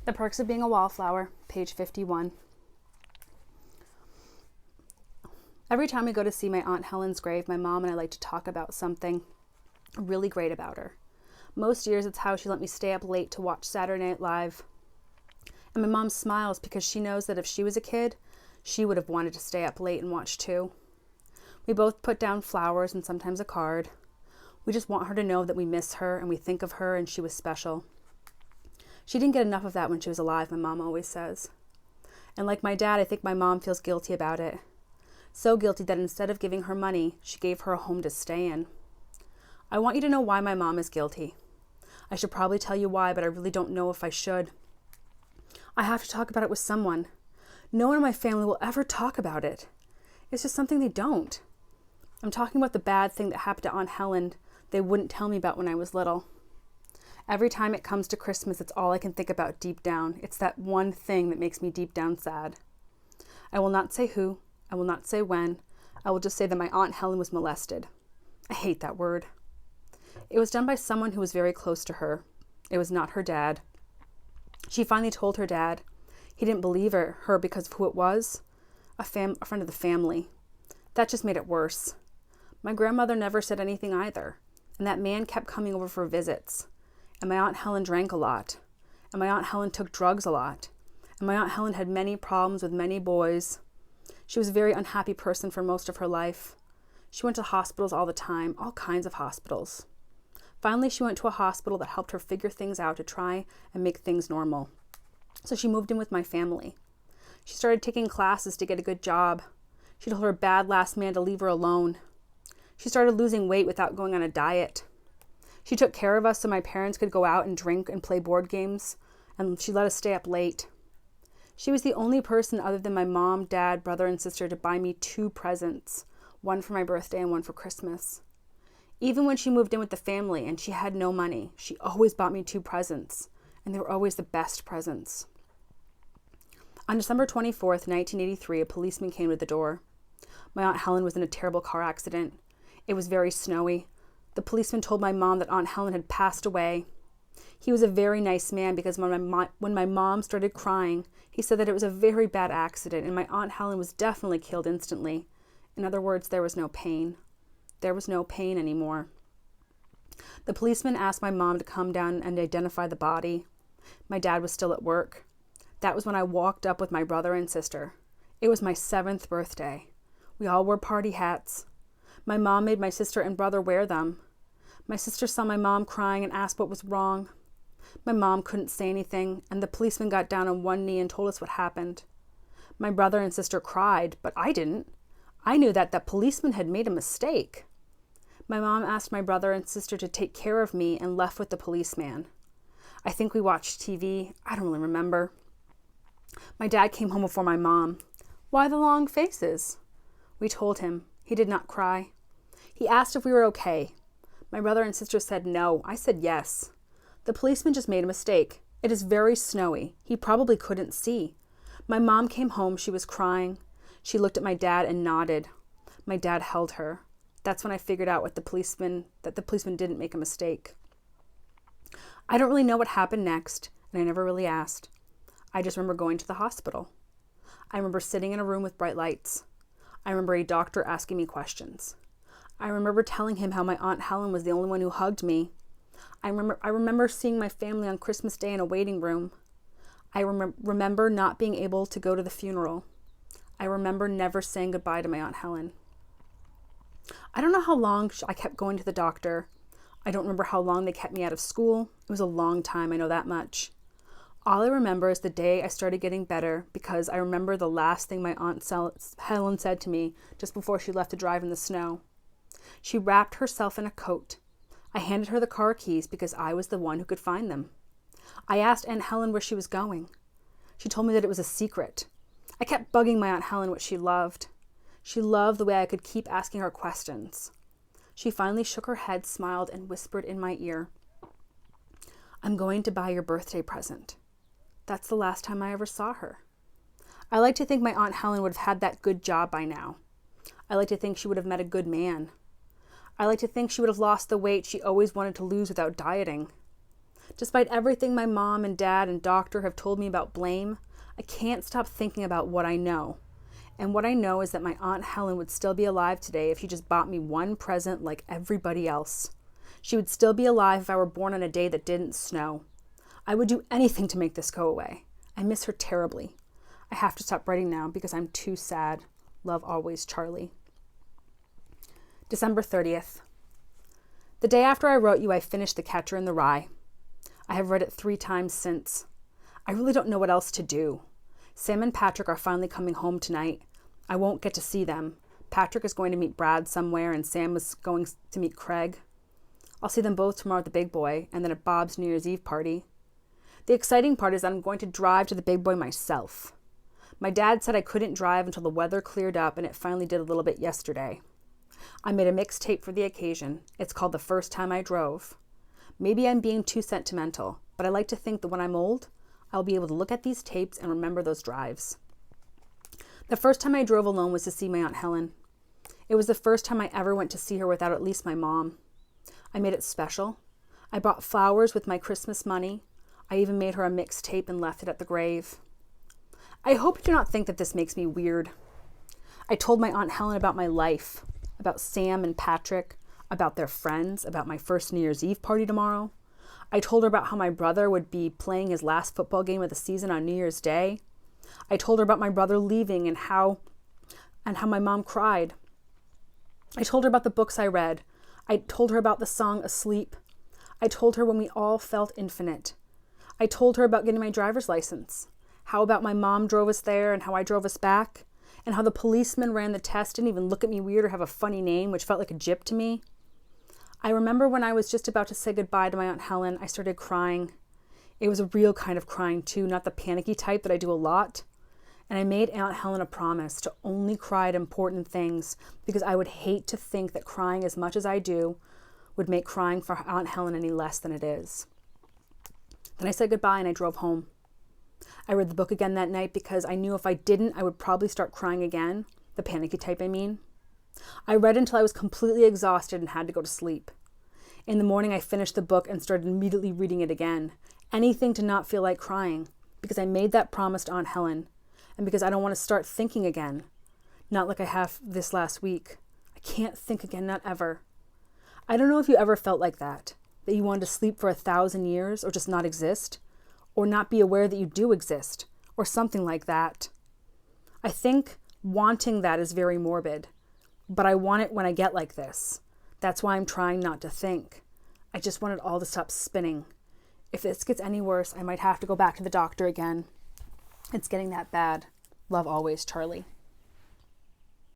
The Perks of Being a Wallflower, page 51. Every time we go to see my Aunt Helen's grave, my mom and I like to talk about something really great about her. Most years it's how she let me stay up late to watch Saturday Night Live. And my mom smiles because she knows that if she was a kid, she would have wanted to stay up late and watch too. We both put down flowers and sometimes a card. We just want her to know that we miss her and we think of her and she was special. She didn't get enough of that when she was alive, my mom always says. And like my dad, I think my mom feels guilty about it. So guilty that instead of giving her money, she gave her a home to stay in. I want you to know why my mom is guilty. I should probably tell you why, but I really don't know if I should. I have to talk about it with someone. No one in my family will ever talk about it. It's just something they don't. I'm talking about the bad thing that happened to Aunt Helen they wouldn't tell me about when I was little. Every time it comes to Christmas, it's all I can think about deep down. It's that one thing that makes me deep down sad. I will not say who. I will not say when. I will just say that my Aunt Helen was molested. I hate that word. It was done by someone who was very close to her. It was not her dad. She finally told her dad. He didn't believe her because of who it was, a friend of the family. That just made it worse. My grandmother never said anything either, and that man kept coming over for visits. And my Aunt Helen drank a lot, and my Aunt Helen took drugs a lot, and my Aunt Helen had many problems with many boys. She was a very unhappy person for most of her life. She went to hospitals all the time, all kinds of hospitals. Finally, she went to a hospital that helped her figure things out to try and make things normal. So she moved in with my family. She started taking classes to get a good job. She told her bad last man to leave her alone. She started losing weight without going on a diet. She took care of us so my parents could go out and drink and play board games, and she let us stay up late. She was the only person other than my mom, dad, brother, and sister to buy me 2 presents, one for my birthday and one for Christmas. Even when she moved in with the family and she had no money, she always bought me 2 presents, and they were always the best presents. On December 24th, 1983, a policeman came to the door. My Aunt Helen was in a terrible car accident. It was very snowy. The policeman told my mom that Aunt Helen had passed away. He was a very nice man because when my mom started crying, he said that it was a very bad accident and my Aunt Helen was definitely killed instantly. In other words, there was no pain. There was no pain anymore. The policeman asked my mom to come down and identify the body. My dad was still at work. That was when I walked up with my brother and sister. It was my 7th birthday. We all wore party hats. My mom made my sister and brother wear them. My sister saw my mom crying and asked what was wrong. My mom couldn't say anything, and the policeman got down on one knee and told us what happened. My brother and sister cried, but I didn't. I knew that the policeman had made a mistake. My mom asked my brother and sister to take care of me and left with the policeman. I think we watched TV. I don't really remember. My dad came home before my mom. Why the long faces? We told him. He did not cry. He asked if we were okay. My brother and sister said no. I said yes. The policeman just made a mistake. It is very snowy. He probably couldn't see. My mom came home. She was crying. She looked at my dad and nodded. My dad held her. That's when I figured out that the policeman didn't make a mistake. I don't really know what happened next, and I never really asked. I just remember going to the hospital. I remember sitting in a room with bright lights. I remember a doctor asking me questions. I remember telling him how my Aunt Helen was the only one who hugged me. I remember seeing my family on Christmas Day in a waiting room. I remember not being able to go to the funeral. I remember never saying goodbye to my Aunt Helen. I don't know how long I kept going to the doctor. I don't remember how long they kept me out of school. It was a long time, I know that much. All I remember is the day I started getting better because I remember the last thing my Aunt Helen said to me just before she left to drive in the snow. She wrapped herself in a coat. I handed her the car keys because I was the one who could find them. I asked Aunt Helen where she was going. She told me that it was a secret. I kept bugging my Aunt Helen what she loved. She loved the way I could keep asking her questions. She finally shook her head, smiled, and whispered in my ear, "I'm going to buy your birthday present." That's the last time I ever saw her. I like to think my Aunt Helen would have had that good job by now. I like to think she would have met a good man. I like to think she would have lost the weight she always wanted to lose without dieting. Despite everything my mom and dad and doctor have told me about blame, I can't stop thinking about what I know. And what I know is that my Aunt Helen would still be alive today if she just bought me one present like everybody else. She would still be alive if I were born on a day that didn't snow. I would do anything to make this go away. I miss her terribly. I have to stop writing now because I'm too sad. Love always, Charlie. December 30th. The day after I wrote you, I finished The Catcher in the Rye. I have read it 3 times since. I really don't know what else to do. Sam and Patrick are finally coming home tonight. I won't get to see them. Patrick is going to meet Brad somewhere, and Sam is going to meet Craig. I'll see them both tomorrow at the Big Boy, and then at Bob's New Year's Eve party. The exciting part is that I'm going to drive to the Big Boy myself. My dad said I couldn't drive until the weather cleared up, and it finally did a little bit yesterday. I made a mixtape for the occasion. It's called The First Time I Drove. Maybe I'm being too sentimental, but I like to think that when I'm old, I'll be able to look at these tapes and remember those drives. The first time I drove alone was to see my Aunt Helen. It was the first time I ever went to see her without at least my mom. I made it special. I bought flowers with my Christmas money. I even made her a mixtape and left it at the grave. I hope you do not think that this makes me weird. I told my Aunt Helen about my life, about Sam and Patrick, about their friends, about my first New Year's Eve party tomorrow. I told her about how my brother would be playing his last football game of the season on New Year's Day. I told her about my brother leaving and how my mom cried. I told her about the books I read. I told her about the song Asleep. I told her when we all felt infinite. I told her about getting my driver's license, how about my mom drove us there and how I drove us back, and how the policeman ran the test didn't even look at me weird or have a funny name, which felt like a jip to me. I remember when I was just about to say goodbye to my Aunt Helen, I started crying. It was a real kind of crying too, not the panicky type that I do a lot. And I made Aunt Helen a promise to only cry at important things because I would hate to think that crying as much as I do would make crying for Aunt Helen any less than it is. Then I said goodbye and I drove home. I read the book again that night because I knew if I didn't, I would probably start crying again, the panicky type I mean. I read until I was completely exhausted and had to go to sleep. In the morning, I finished the book and started immediately reading it again. Anything to not feel like crying, because I made that promise to Aunt Helen, and because I don't want to start thinking again. Not like I have this last week. I can't think again, not ever. I don't know if you ever felt like that you wanted to sleep for 1,000 years, or just not exist, or not be aware that you do exist, or something like that. I think wanting that is very morbid. But I want it when I get like this. That's why I'm trying not to think. I just want it all to stop spinning. If this gets any worse, I might have to go back to the doctor again. It's getting that bad. Love always, Charlie.